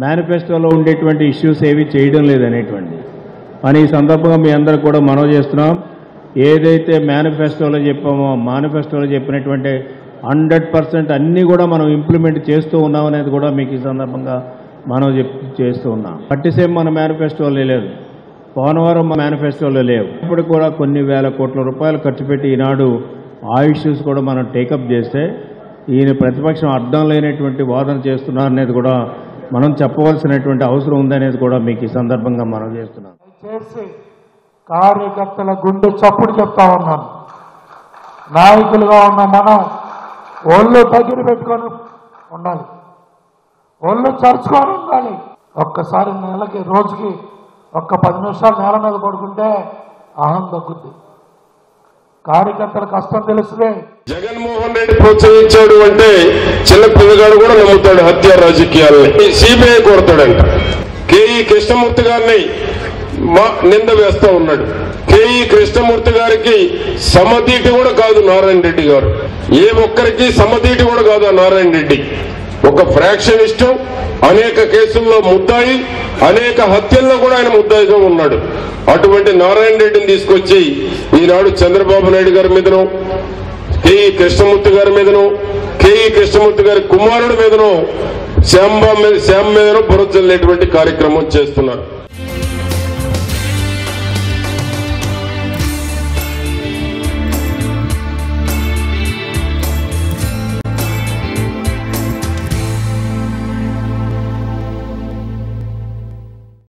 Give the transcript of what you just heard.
మేనిఫెస్టోలో ఉండేటువంటి ఇష్యూస్ ఏవి చేయడం లేదనేటువంటి అని ఈ సందర్భంగా మీ అందరికి కూడా మనవి చేస్తున్నాం. ఏదైతే మేనిఫెస్టోలో చెప్పామో మేనిఫెస్టోలో చెప్పినటువంటి 100% అన్నీ కూడా మనం ఇంప్లిమెంట్ చేస్తూ ఉన్నాం అనేది కూడా మీకు ఈ సందర్భంగా మనం చేస్తూ ఉన్నాం. పట్టిసీమ మన మేనిఫెస్టోలో లేదు, పోలవరం మేనిఫెస్టోలో లేవు. ఇప్పుడు కూడా కొన్ని వేల కోట్ల రూపాయలు ఖర్చు పెట్టి ఈనాడు ఆ ఇష్యూస్ కూడా మనం టేకప్ చేస్తే ఈయన ప్రతిపక్షం అర్థం లేనటువంటి వాదన చేస్తున్నారనేది కూడా మనం చెప్పవలసినటువంటి అవసరం ఉందనేది కూడా మీకు ఈ సందర్భంగా మనం చేస్తున్నాం. చేసి కార్యకర్తల గుండె చప్పుడు చెప్తా ఉన్నాం. నాయకులుగా ఉన్న మనం ఒళ్ళు దగ్గర పెట్టుకొని ఉండాలి, ఒళ్ళు చరుచుకొని ఉండాలి. ఒక్కసారి నెలకి రోజుకి 10 నిమిషాలు నేల మీద పడుకుంటే అహం తగ్గుద్ది. కార్యకర్తల కష్టం తెలుసులే. జగన్మోహన్ రెడ్డి ప్రోత్సహించాడు అంటే చిన్న పిల్లగాడు కూడా నమ్ముతాడు హత్య రాజకీయాలని. సిబిఐ కోరతాడంట. కేఈ కృష్ణమూర్తి గారిని నింద వేస్తా ఉన్నాడు. కేఈ కృష్ణమూర్తి గారికి సమతీటి కూడా కాదు నారాయణ రెడ్డి గారు. ఏ ఒక్కరికి సమతీటి కూడా కాదు నారాయణ రెడ్డి. ఒక ఫ్రాక్షనిస్టు, అనేక కేసుల్లో ముద్దాయి, అనేక హత్యల్లో కూడా ఆయన ముద్దాయిగా ఉన్నాడు. అటువంటి నారాయణ రెడ్డిని తీసుకొచ్చి ఈనాడు చంద్రబాబు నాయుడు గారి మీదనో, కేఈ కృష్ణమూర్తి గారి మీదనో, కేఈ కృష్ణమూర్తి గారి కుమారుడి మీదనో, శ్యామ్ మీదనో బురద జల్లేటువంటి కార్యక్రమం చేస్తున్నారు.